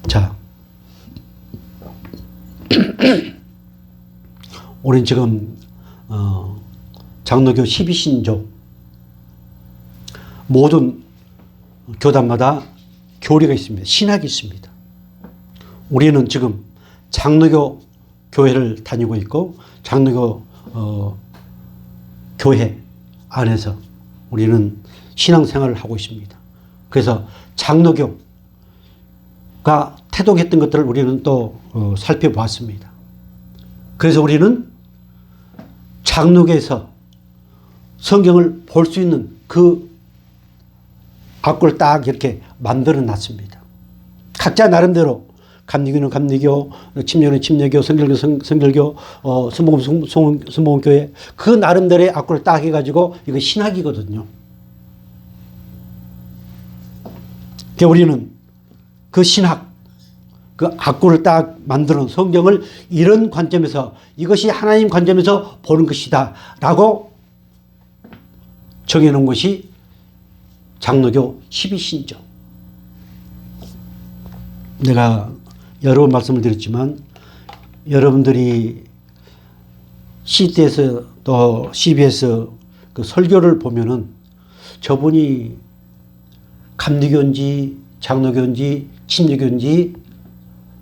자, 우린 지금 장로교 12신조 모든 교단마다 교리가 있습니다. 신학이 있습니다. 우리는 지금 장로교 교회를 다니고 있고 장로교 교회 안에서 우리는 신앙생활을 하고 있습니다. 그래서 장로교가 태동했던 것들을 우리는 또 살펴보았습니다. 그래서 우리는 장로교에서 성경을 볼 수 있는 그 악구를 딱 이렇게 만들어 놨습니다. 각자 나름대로 감리교는 감리교, 침례교는 침례교, 성결교, 성결교, 순복음교회 그 나름대로의 악구를 딱 해가지고 이거 신학이거든요. 그러니까 우리는 그 신학, 그 악구를 딱 만들어 놓은 성경을 이런 관점에서 이것이 하나님 관점에서 보는 것이다 라고 정해놓은 것이 장로교 12신조. 내가 여러 번 말씀을 드렸지만 여러분들이 CT에서 또 CBS 그 설교를 보면은 저분이 감리교인지 장로교인지 침례교인지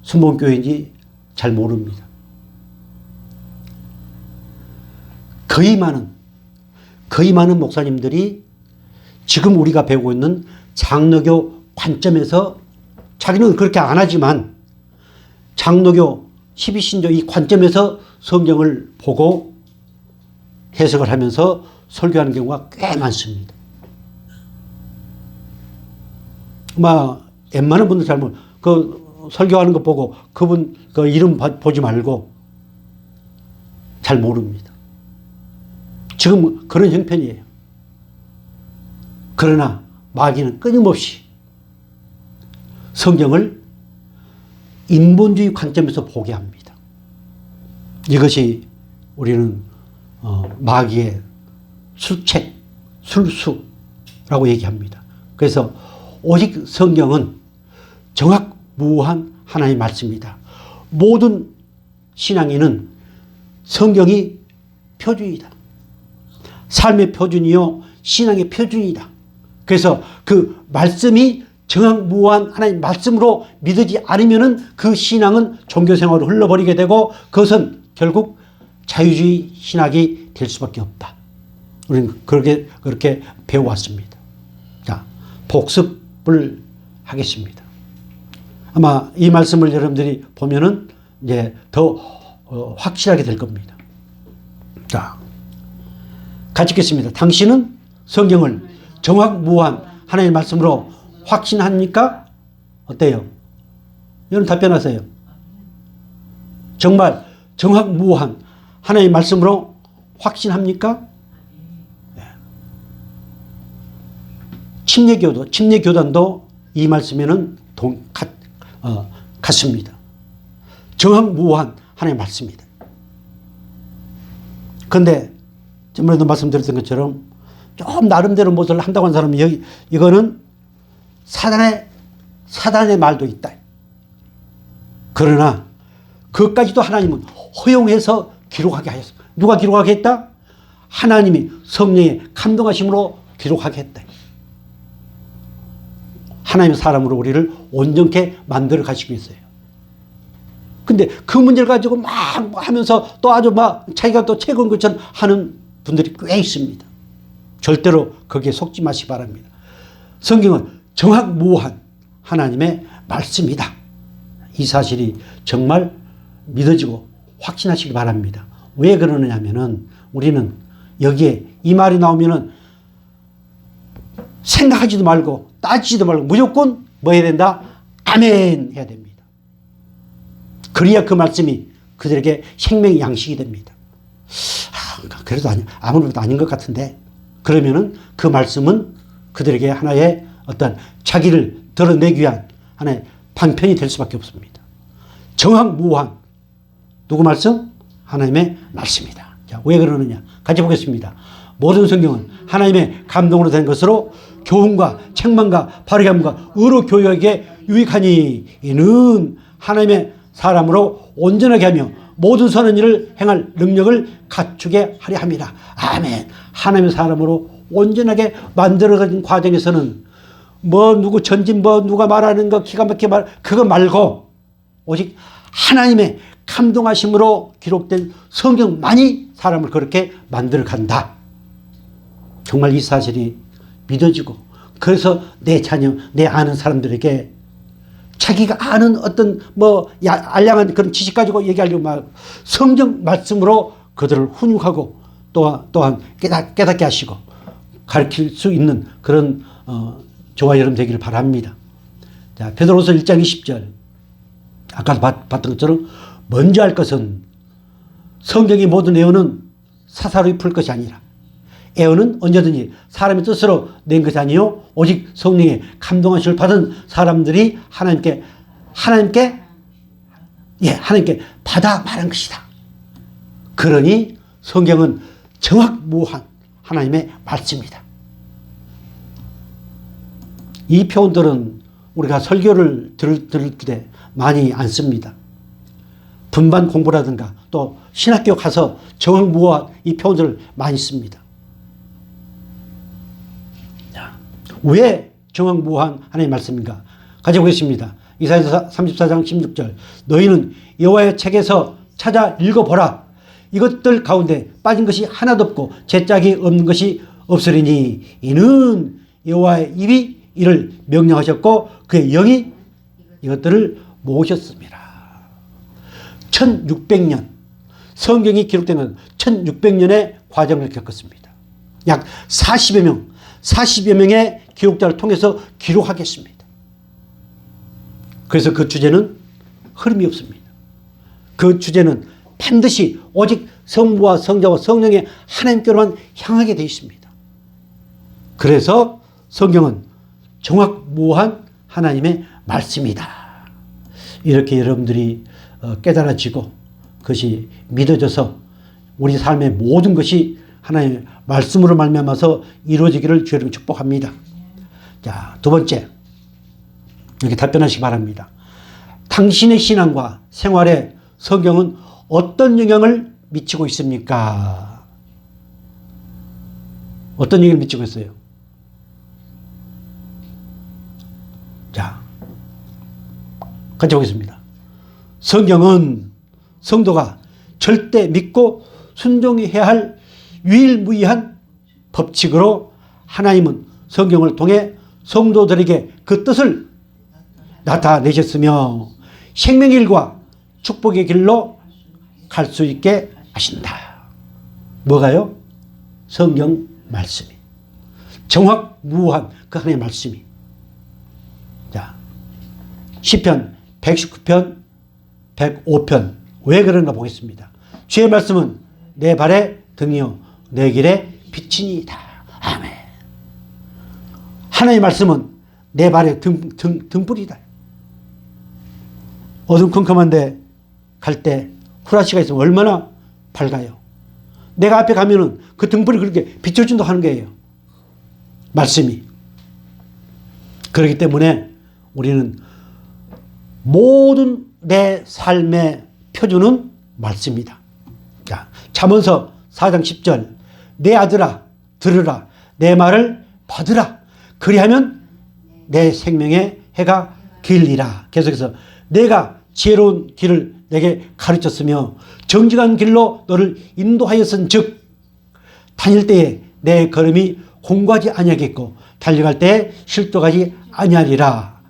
순복음교회인지 잘 모릅니다. 거의 많은 목사님들이 지금 우리가 배우고 있는 장로교 관점에서 자기는 그렇게 안 하지만 장로교 12신조 이 관점에서 성경을 보고 해석을 하면서 설교하는 경우가 꽤 많습니다. 웬만한 분들 잘 모르, 그 설교하는 거 보고 그분 그 이름 보지 말고 잘 모릅니다. 지금 그런 형편이에요. 그러나 마귀는 끊임없이 성경을 인본주의 관점에서 보게 합니다. 이것이 우리는 마귀의 술책, 술수라고 얘기합니다. 그래서 오직 성경은 정확무한 하나님의 말씀이다. 모든 신앙인은 성경이 표준이다. 삶의 표준이요 신앙의 표준이다. 그래서 그 말씀이 정확무한 하나님 말씀으로 믿지 않으면은 그 신앙은 종교생활로 흘러버리게 되고 그것은 결국 자유주의 신학이 될 수밖에 없다. 우리는 그렇게 배워왔습니다. 자, 복습을 하겠습니다. 아마 이 말씀을 여러분들이 보면은 이제 더 확실하게 될 겁니다. 자, 같이 읽겠습니다. 당신은 성경을 정확무한 하나님의 말씀으로 확신합니까? 어때요? 여러분 답변하세요. 정말 정확무한 하나님의 말씀으로 확신합니까? 네. 침례교단도 이 말씀에는 같습니다. 정확무한 하나님의 말씀입니다. 그런데 전번에도 말씀드렸던 것처럼 좀 나름대로 무엇을 한다고 하는 사람은 이거는 사단의 말도 있다. 그러나 그것까지도 하나님은 허용해서 기록하게 하였어. 누가 기록하게 했다? 하나님이 성령의 감동하심으로 기록하게 했다. 하나님의 사람으로 우리를 온전케 만들어 가시고 있어요. 근데 그 문제를 가지고 막 하면서 또 아주 막 자기가 또 최고인 것처럼 하는 분들이 꽤 있습니다. 절대로 거기에 속지 마시기 바랍니다. 성경은 정확무한 하나님의 말씀이다. 이 사실이 정말 믿어지고 확신하시기 바랍니다. 왜 그러느냐 하면은 우리는 여기에 이 말이 나오면은 생각하지도 말고 따지지도 말고 무조건 뭐 해야 된다? 아멘 해야 됩니다. 그래야 그 말씀이 그들에게 생명의 양식이 됩니다. 그래도 아무래도 아닌 것 같은데 그러면은 그 말씀은 그들에게 하나의 어떤 자기를 드러내기 위한 하나의 방편이 될 수밖에 없습니다. 정확무한 누구 말씀? 하나님의 말씀이다. 자, 왜 그러느냐? 같이 보겠습니다. 모든 성경은 하나님의 감동으로 된 것으로 교훈과 책망과 바르게 함과 의로 교육에 유익하니 이는 하나님의 사람으로 온전하게 하며 모든 선한 일을 행할 능력을 갖추게 하려 함이라. 아멘. 하나님의 사람으로 온전하게 만들어가는 과정에서는 누구 전진 누가 말하는 거 기가 막히게 그거 말고 오직 하나님의 감동하심으로 기록된 성경만이 사람을 그렇게 만들어 간다. 정말 이 사실이 믿어지고, 그래서 내 자녀, 내 아는 사람들에게 자기가 아는 어떤 알량한 그런 지식 가지고 얘기하려고 막 성경 말씀으로 그들을 훈육하고 또한 깨닫게 하시고 가르칠 수 있는 그런 저와 여러분 되기를 바랍니다. 자, 베드로서 1장 20절. 아까도 봤던 것처럼 먼저 할 것은 성경의 모든 애언은 사사로이 풀 것이 아니라, 애언은 언제든지 사람의 뜻으로 낸 것이 아니요 오직 성령의 감동하심을 받은 사람들이 하나님께 받아 말한 것이다. 그러니 성경은 정확무한 하나님의 말씀이다. 이 표현들은 우리가 설교를 들을 때 많이 안 씁니다. 분반 공부라든가 또 신학교 가서 정확무한 이 표현들을 많이 씁니다. 왜 정확무한 하나님의 말씀인가? 가져보겠습니다. 이사야서 34장 16절. 너희는 여호와의 책에서 찾아 읽어보라. 이것들 가운데 빠진 것이 하나도 없고 제짝이 없는 것이 없으리니 이는 여호와의 입이 이를 명령하셨고 그의 영이 이것들을 모으셨습니다. 1600년 성경이 기록되는 1600년의 과정을 겪었습니다. 약 40여 명의 기록자를 통해서 기록하겠습니다. 그래서 그 주제는 흐름이 없습니다. 그 주제는 반드시 오직 성부와 성자와 성령의 하나님께로만 향하게 되어 있습니다. 그래서 성경은 정확무한 하나님의 말씀이다. 이렇게 여러분들이 깨달아지고 그것이 믿어져서 우리 삶의 모든 것이 하나님의 말씀으로 말미암아서 이루어지기를 주여 이름으로 축복합니다. 자, 두 번째, 이렇게 답변하시기 바랍니다. 당신의 신앙과 생활에 성경은 어떤 영향을 미치고 있습니까? 어떤 영향을 미치고 있어요? 자, 같이 보겠습니다. 성경은 성도가 절대 믿고 순종해야 할 유일무이한 법칙으로 하나님은 성경을 통해 성도들에게 그 뜻을 나타내셨으며 생명의 길과 축복의 길로 갈 수 있게 하신다. 뭐가요? 성경 말씀이. 정확무한 그 하나님의 말씀이. 자, 시편 119편 105편 왜 그런가 보겠습니다. 주의 말씀은 내 발의 등이요 내 길의 빛이니이다. 아멘. 하나님의 말씀은 내 발의 등불이다. 어둠컴컴한데 갈 때 후라시가 있으면 얼마나 밝아요. 내가 앞에 가면은 그 등불이 그렇게 비춰준다고 하는 거예요. 말씀이. 그렇기 때문에 우리는 모든 내 삶의 표준은 말씀이다. 자, 잠언서 4장 10절. 내 아들아 들으라 내 말을 받으라 그리하면 내 생명의 해가 길리라. 계속해서 내가 지혜로운 길을 내게 가르쳤으며 정직한 길로 너를 인도하였은즉 다닐 때에 내 걸음이 공고하지 아니하겠고 달려갈 때에 실족하지 아니하리라.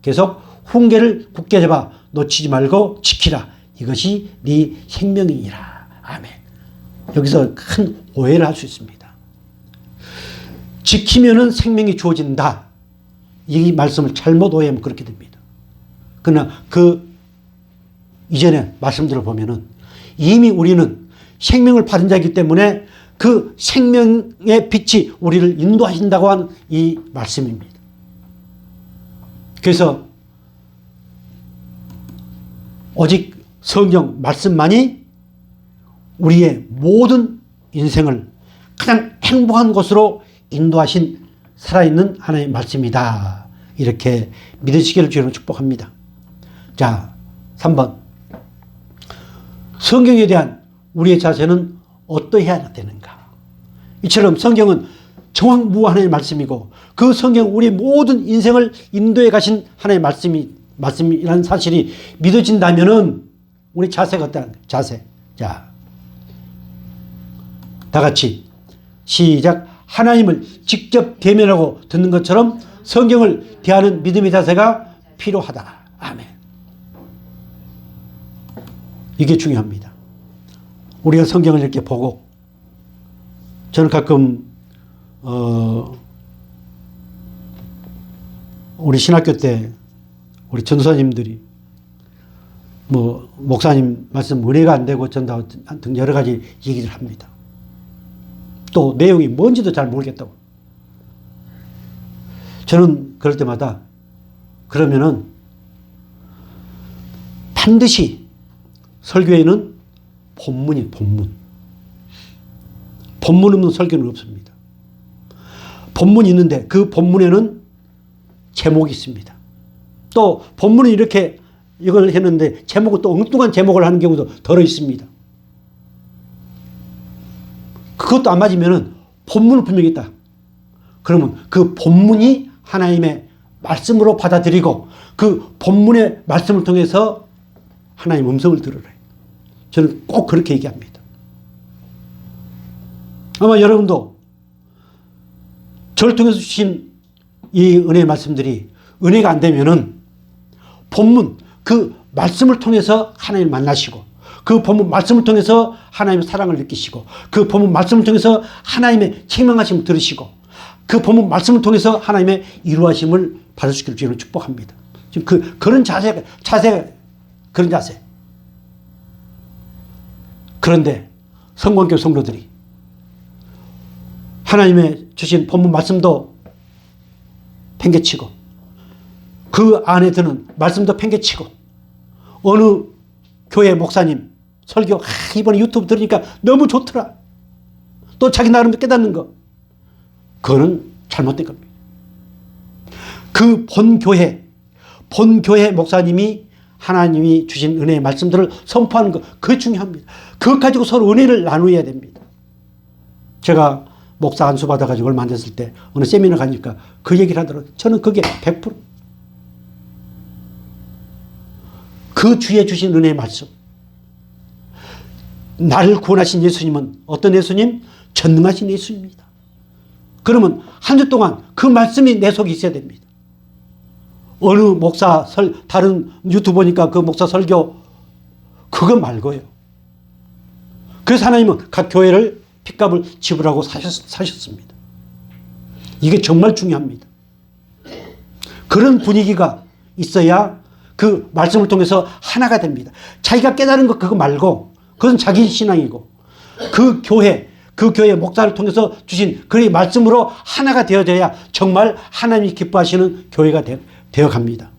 계속 훈계를 굳게 잡아 놓치지 말고 지키라. 이것이 네 생명이니라. 아멘. 여기서 큰 오해를 할 수 있습니다. 지키면은 생명이 주어진다. 이 말씀을 잘못 오해하면 그렇게 됩니다. 그러나 그 이전에 말씀들을 보면은 이미 우리는 생명을 받은 자이기 때문에 그 생명의 빛이 우리를 인도하신다고 하는 이 말씀입니다. 그래서 오직 성경 말씀만이 우리의 모든 인생을 가장 행복한 곳으로 인도하신 살아있는 하나님의 말씀이다. 이렇게 믿으시기를 주로 축복합니다. 자, 3번. 성경에 대한 우리의 자세는 어떠해야 되는가? 이처럼 성경은 정확무한의 말씀이고 그 성경 우리 모든 인생을 인도해 가신 하나님의 말씀이라는 사실이 믿어진다면은 우리 자세가 어떠한 자세. 자, 다 같이 시작. 하나님을 직접 대면하고 듣는 것처럼 성경을 대하는 믿음의 자세가 필요하다. 아멘. 이게 중요합니다. 우리가 성경을 이렇게 보고 저는 가끔 우리 신학교 때 우리 전도사님들이 뭐 목사님 말씀 은혜가 안 되고 전다 등 여러 가지 얘기를 합니다. 또 내용이 뭔지도 잘 모르겠다고. 저는 그럴 때마다 그러면은 반드시 설교에는 본문이 본문. 본문 없는 설교는 없습니다. 본문이 있는데 그 본문에는 제목이 있습니다. 또 본문은 이렇게 이걸 했는데 제목은 또 엉뚱한 제목을 하는 경우도 덜어 있습니다. 그것도 안 맞으면은 본문은 분명히 있다. 그러면 그 본문이 하나님의 말씀으로 받아들이고 그 본문의 말씀을 통해서 하나님 음성을 들으라. 저는 꼭 그렇게 얘기합니다. 아마 여러분도 저를 통해서 주신 이 은혜의 말씀들이 은혜가 안 되면은 본문 그 말씀을 통해서 하나님을 만나시고 그 본문 말씀을 통해서 하나님의 사랑을 느끼시고 그 본문 말씀을 통해서 하나님의 책망하심을 들으시고 그 본문 말씀을 통해서 하나님의 이루하심을 받을 수 있기를 주님을 축복합니다. 지금 그런 자세 그런 자세. 그런데 성공교회 성도들이 하나님의 주신 본문 말씀도 팽개치고 그 안에 드는 말씀도 팽개치고 어느 교회 목사님 설교 이번에 유튜브 들으니까 너무 좋더라. 또 자기 나름대로 깨닫는 거. 그거는 잘못된 겁니다. 그 본교회 목사님이 하나님이 주신 은혜의 말씀들을 선포하는 것, 그게 중요합니다. 그것 가지고 서로 은혜를 나누어야 됩니다. 제가 목사 안수 받아가지고 얼마 안 됐을 때 어느 세미나 가니까 그 얘기를 하더라고요. 저는 그게 100%. 그 주에 주신 은혜의 말씀. 나를 구원하신 예수님은 어떤 예수님? 전능하신 예수입니다. 그러면 한 주 동안 그 말씀이 내 속에 있어야 됩니다. 어느 목사 다른 유튜브 보니까 그 목사 설교 그거 말고요. 그래서 하나님은 각 교회를 핏값을 지불하고 사셨습니다. 이게 정말 중요합니다. 그런 분위기가 있어야 그 말씀을 통해서 하나가 됩니다. 자기가 깨달은 것 그거 말고 그건 자기 신앙이고 그 교회 목사를 통해서 주신 그 말씀으로 하나가 되어져야 정말 하나님이 기뻐하시는 교회가 되어갑니다.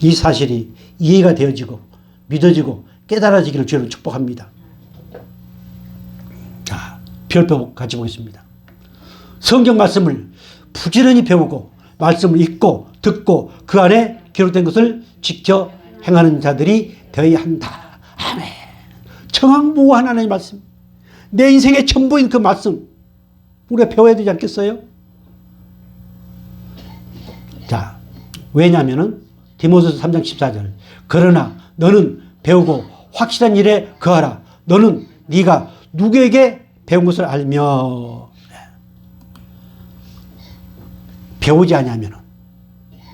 이 사실이 이해가 되어지고 믿어지고 깨달아지기를 주님은 축복합니다. 자, 별표 같이 보겠습니다. 성경 말씀을 부지런히 배우고 말씀을 읽고 듣고 그 안에 기록된 것을 지켜 행하는 자들이 되어야 한다. 아멘. 청황무한 하나님의 말씀. 내 인생의 전부인 그 말씀. 우리가 배워야 되지 않겠어요? 자, 왜냐하면 디모데후서 3장 14절. 그러나 너는 배우고 확실한 일에 거하라. 너는 네가 누구에게 배운 것을 알며 배우지 않으면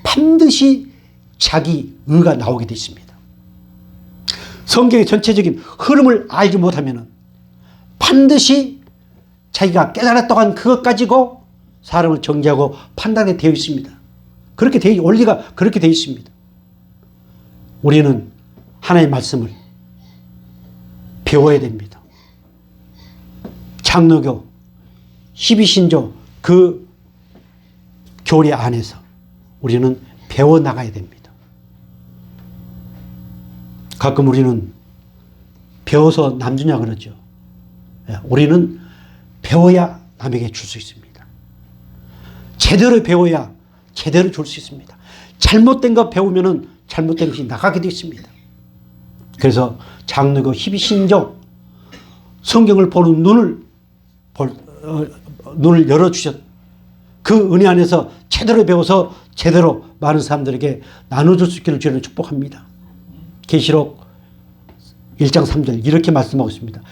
반드시 자기 의가 나오게 되어 있습니다. 성경의 전체적인 흐름을 알지 못하면 반드시 자기가 깨달았다고 한 그것 가지고 사람을 정죄하고 판단하게 되어 있습니다. 원리가 그렇게 되어 있습니다. 우리는 하나님의 말씀을 배워야 됩니다. 장로교, 십이신조 그 교리 안에서 우리는 배워나가야 됩니다. 가끔 우리는 배워서 남주냐 그러죠. 우리는 배워야 남에게 줄 수 있습니다. 제대로 배워야 제대로 줄 수 있습니다. 잘못된 거 배우면은 잘못된 것이 나가게 되어 있습니다. 그래서 장로교 12신조 성경을 보는 눈을 열어주셨. 그 은혜 안에서 제대로 배워서 제대로 많은 사람들에게 나눠줄 수 있기를 주님을 축복합니다. 계시록 1장 3절 이렇게 말씀하고 있습니다.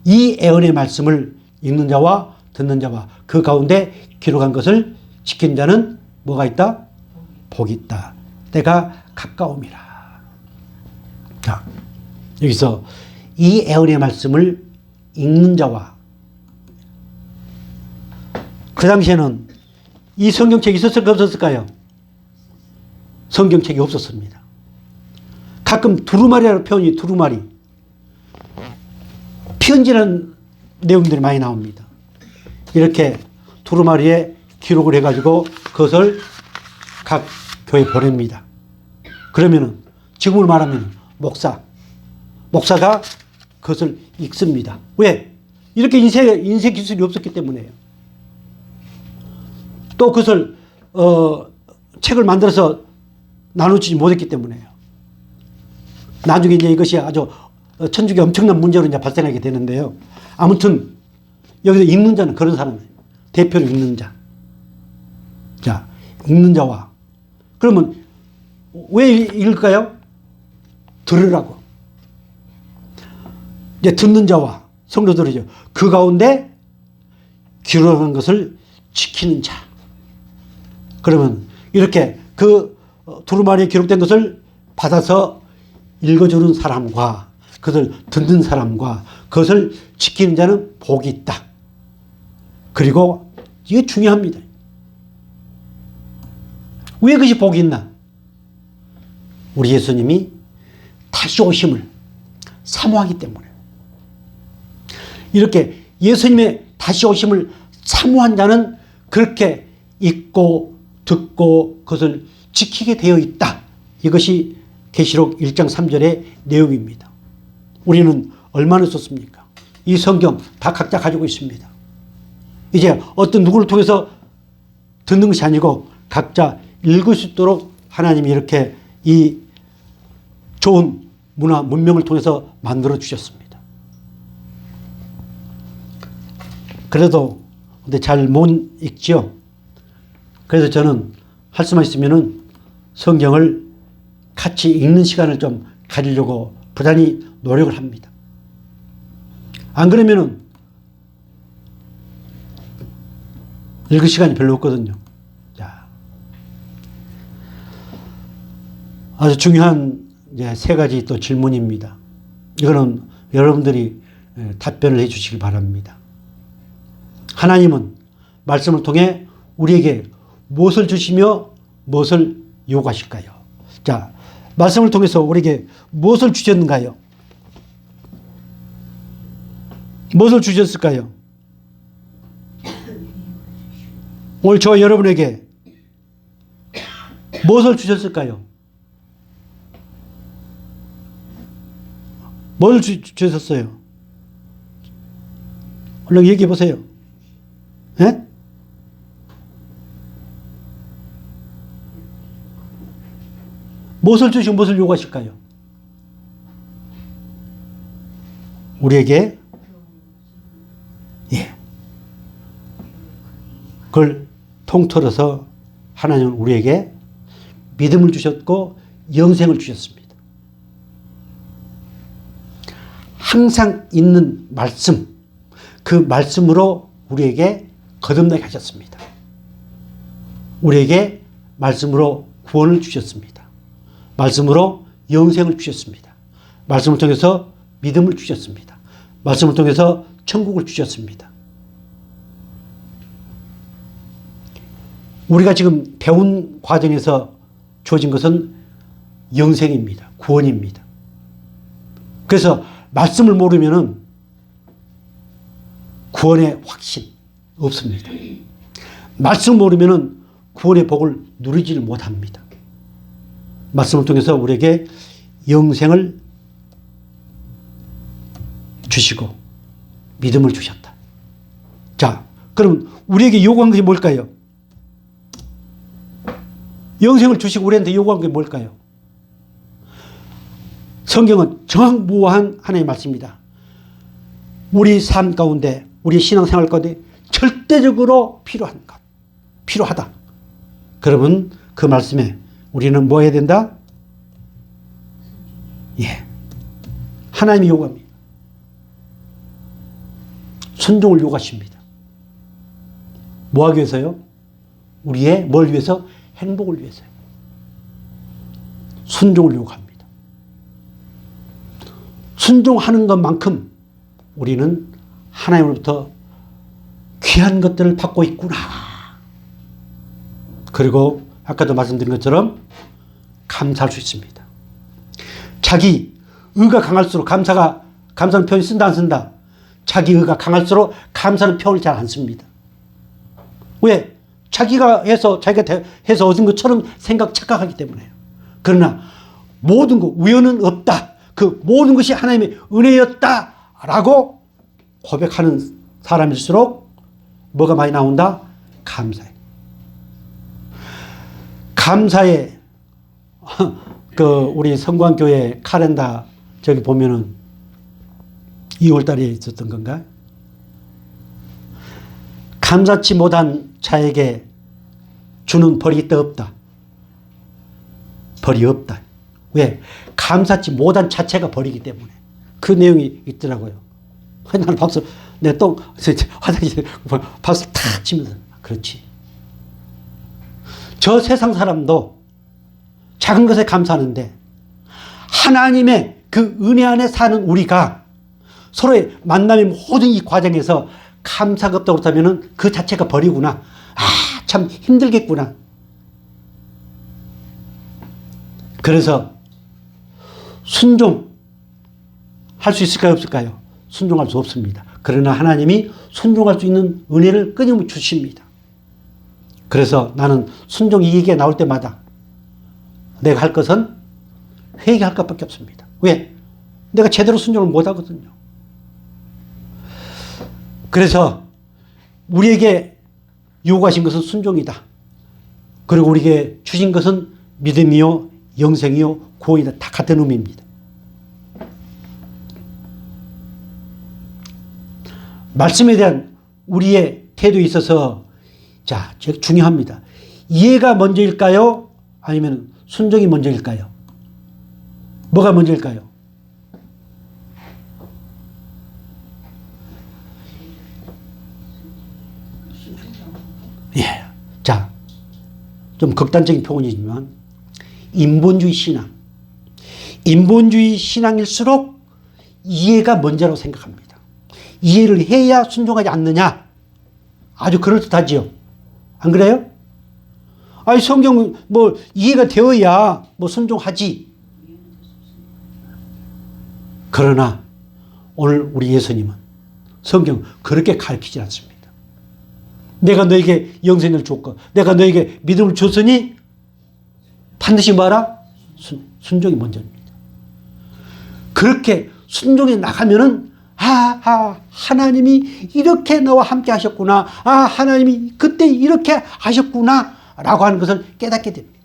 이 애언의 말씀을 읽는 자와 듣는 자와 그 가운데 기록한 것을 지키는 자는 뭐가 있다? 복이 있다. 때가 가까움이라. 자, 여기서 이 애언의 말씀을 읽는 자와 그 당시에는 이 성경책이 있었을까 없었을까요? 성경책이 없었습니다. 가끔 두루마리라는 표현이 두루마리. 편지라는 내용들이 많이 나옵니다. 이렇게 두루마리에 기록을 해가지고 그것을 각 교회에 보냅니다. 그러면은 지금으로 말하면 목사가 그것을 읽습니다. 왜? 이렇게 인쇄 기술이 없었기 때문에요. 또 그것을 책을 만들어서 나누지 못했기 때문에요. 나중에 이제 이것이 아주 천주교 엄청난 문제로 이제 발생하게 되는데요. 아무튼 여기서 읽는 자는 그런 사람이에요. 대표로 읽는 자. 자, 읽는 자와 그러면 왜 읽을까요? 들으라고. 이제 듣는 자와 성도들이죠. 그 가운데 기록한 것을 지키는 자. 그러면 이렇게 그 두루마리에 기록된 것을 받아서 읽어주는 사람과 그것을 듣는 사람과 그것을 지키는 자는 복이 있다. 그리고 이게 중요합니다. 왜 그것이 복이 있나? 우리 예수님이 다시 오심을 사모하기 때문에. 이렇게 예수님의 다시 오심을 사모한 자는 그렇게 읽고 듣고 그것을 지키게 되어 있다. 이것이 계시록 1장 3절의 내용입니다. 우리는 얼마나 썼습니까? 이 성경 다 각자 가지고 있습니다. 이제 어떤 누구를 통해서 듣는 것이 아니고 각자 읽을 수 있도록 하나님이 이렇게 이 좋은 문화, 문명을 통해서 만들어 주셨습니다. 그래도 근데 잘 못 읽죠. 그래서 저는 할 수만 있으면은 성경을 같이 읽는 시간을 좀 가지려고 부단히 노력을 합니다. 안 그러면은 읽을 시간이 별로 없거든요. 자, 아주 중요한 이제 세 가지 또 질문입니다. 이거는 여러분들이 답변을 해 주시길 바랍니다. 하나님은 말씀을 통해 우리에게 무엇을 주시며 무엇을 요구하실까요? 자, 말씀을 통해서 우리에게 무엇을 주셨는가요? 무엇을 주셨을까요? 오늘 저와 여러분에게 무엇을 주셨을까요? 뭘 주셨어요? 얼른 얘기해 보세요. 예? 무엇을 주시고 무엇을 요구하실까요? 우리에게 그걸 통틀어서 하나님은 우리에게 믿음을 주셨고 영생을 주셨습니다. 항상 있는 말씀, 그 말씀으로 우리에게 거듭나게 하셨습니다. 우리에게 말씀으로 구원을 주셨습니다. 말씀으로 영생을 주셨습니다. 말씀을 통해서 믿음을 주셨습니다. 말씀을 통해서 천국을 주셨습니다. 우리가 지금 배운 과정에서 주어진 것은 영생입니다. 구원입니다. 그래서 말씀을 모르면은 구원의 확신 없습니다. 말씀을 모르면은 구원의 복을 누리지를 못합니다. 말씀을 통해서 우리에게 영생을 주시고 믿음을 주셨다. 자, 그럼 우리에게 요구한 것이 뭘까요? 영생을 주시고 우리한테 요구한 게 뭘까요? 성경은 정확무한 하나님의 말씀입니다. 우리 삶 가운데, 우리 신앙생활 가운데 절대적으로 필요한 것, 필요하다. 그러면 그 말씀에 우리는 뭐 해야 된다? 예, 하나님이 요구합니다. 순종을 요구하십니다. 뭐 하기 위해서요? 우리의 뭘 위해서? 행복을 위해서요. 순종을 요구합니다. 순종하는 것만큼 우리는 하나님으로부터 귀한 것들을 받고 있구나. 그리고 아까도 말씀드린 것처럼 감사할 수 있습니다. 자기 의가 강할수록 감사는 표현을 쓴다 안 쓴다? 자기 의가 강할수록 감사는 표현을 잘 안 씁니다. 왜? 자기가 해서 얻은 것처럼 착각하기 때문에요. 그러나 모든 것, 우연은 없다. 그 모든 것이 하나님의 은혜였다라고 고백하는 사람일수록 뭐가 많이 나온다? 감사해. 감사에 우리 성광교회 카렌다 저기 보면은 2월달에 있었던 건가? 감사치 못한 자에게 주는 벌이 더 없다. 벌이 없다. 왜? 감사치 못한 자체가 벌이기 때문에. 그 내용이 있더라고요. 나는 박수, 내 똥, 화장실에 박수 탁 치면서. 그렇지. 저 세상 사람도 작은 것에 감사하는데 하나님의 그 은혜 안에 사는 우리가 서로의 만남의 모든 이 과정에서 감사가 없다고 그렇다면 그 자체가 벌이구나. 참 힘들겠구나. 그래서 순종할 수 있을까요? 없을까요? 순종할 수 없습니다. 그러나 하나님이 순종할 수 있는 은혜를 끊임없이 주십니다. 그래서 나는 순종 이 얘기가 나올 때마다 내가 할 것은 회개할 것밖에 없습니다. 왜? 내가 제대로 순종을 못 하거든요. 그래서 우리에게 요구하신 것은 순종이다. 그리고 우리에게 주신 것은 믿음이요, 영생이요, 구원이다. 다 같은 의미입니다. 말씀에 대한 우리의 태도에 있어서 자, 중요합니다. 이해가 먼저일까요? 아니면 순종이 먼저일까요? 뭐가 먼저일까요? 예. 자, 좀 극단적인 표현이지만 인본주의 신앙일수록 이해가 먼저라고 생각합니다. 이해를 해야 순종하지 않느냐? 아주 그럴듯하지요. 안 그래요? 아니, 성경 이해가 되어야 순종하지. 그러나 오늘 우리 예수님은 성경 그렇게 가르치지 않습니다. 내가 너에게 영생을 줬고 내가 너에게 믿음을 줬으니 반드시 뭐하라? 순종이 먼저입니다. 그렇게 순종해 나가면은 하나님이 이렇게 나와 함께 하셨구나. 하나님이 그때 이렇게 하셨구나. 라고 하는 것을 깨닫게 됩니다.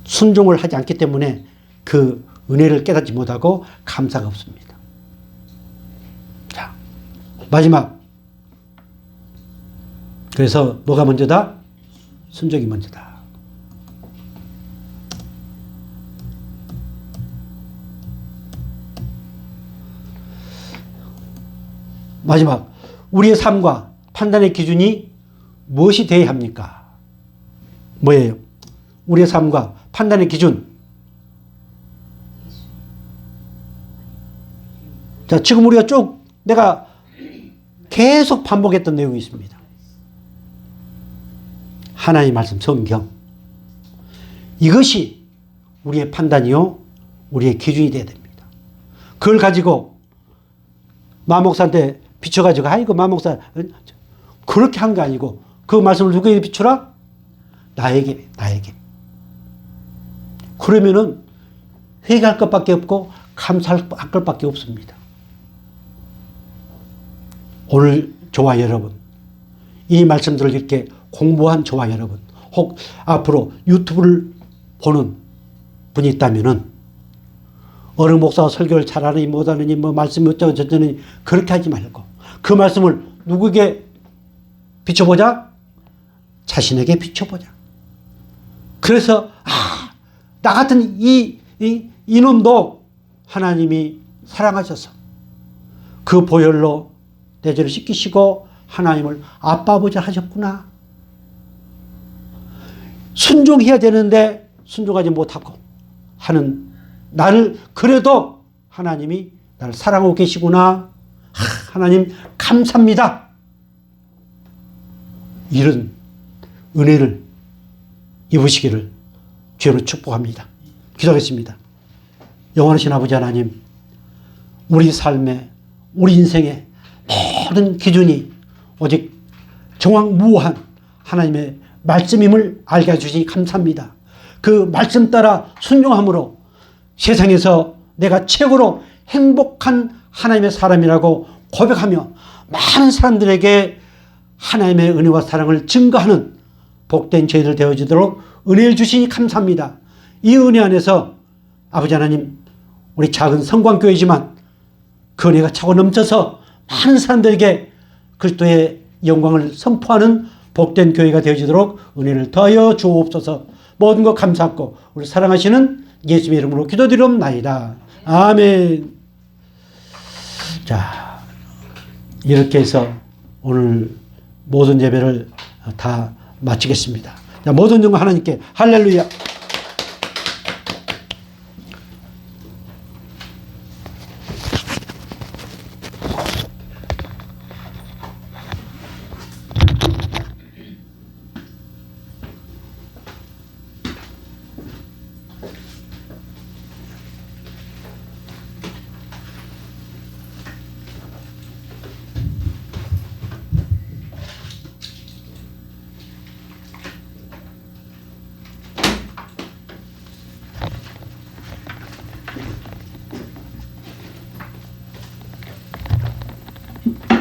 순종을 하지 않기 때문에 그 은혜를 깨닫지 못하고 감사가 없습니다. 자, 마지막. 그래서 뭐가 먼저다? 순종이 먼저다. 마지막, 우리의 삶과 판단의 기준이 무엇이 되어야 합니까? 뭐예요? 우리의 삶과 판단의 기준. 자, 지금 우리가 내가 계속 반복했던 내용이 있습니다. 하나님의 말씀, 성경. 이것이 우리의 판단이요, 우리의 기준이 되어야 됩니다. 그걸 가지고 마목사한테 비춰가지고, 아이고, 마목사, 그렇게 한 게 아니고, 그 말씀을 누구에게 비추라? 나에게. 그러면은 회개할 것밖에 없고, 감사할 것밖에 없습니다. 오늘 저와 여러분, 이 말씀들을 이렇게 공부한 저와 여러분, 혹 앞으로 유튜브를 보는 분이 있다면은 어느 목사가 설교를 잘하느니 못하느니 뭐 말씀이 어쩌고 저쩌니 그렇게 하지 말고 그 말씀을 누구에게 비춰보자? 자신에게 비춰보자. 그래서 나 같은 이놈도 하나님이 사랑하셔서 그 보혈로 내 죄를 씻기시고 하나님을 아빠 아버지 하셨구나. 순종해야 되는데 순종하지 못하고 하는 나를 그래도 하나님이 나를 사랑하고 계시구나. 하나님 감사합니다. 이런 은혜를 입으시기를 주로 축복합니다. 기도하겠습니다. 영원하신 아버지 하나님, 우리 삶에 우리 인생의 모든 기준이 오직 정확무한 하나님의 말씀임을 알게 해주시니 감사합니다. 그 말씀 따라 순종함으로 세상에서 내가 최고로 행복한 하나님의 사람이라고 고백하며 많은 사람들에게 하나님의 은혜와 사랑을 증거하는 복된 저희들 되어지도록 은혜를 주시니 감사합니다. 이 은혜 안에서 아버지 하나님, 우리 작은 성광교회지만 그 은혜가 차고 넘쳐서 많은 사람들에게 그리스도의 영광을 선포하는 복된 교회가 되어지도록 은혜를 더하여 주옵소서. 모든 것 감사하고 우리 사랑하시는 예수님의 이름으로 기도드리옵나이다. 아멘. 자, 이렇게 해서 오늘 모든 예배를 다 마치겠습니다. 자, 모든 영광 하나님께 할렐루야.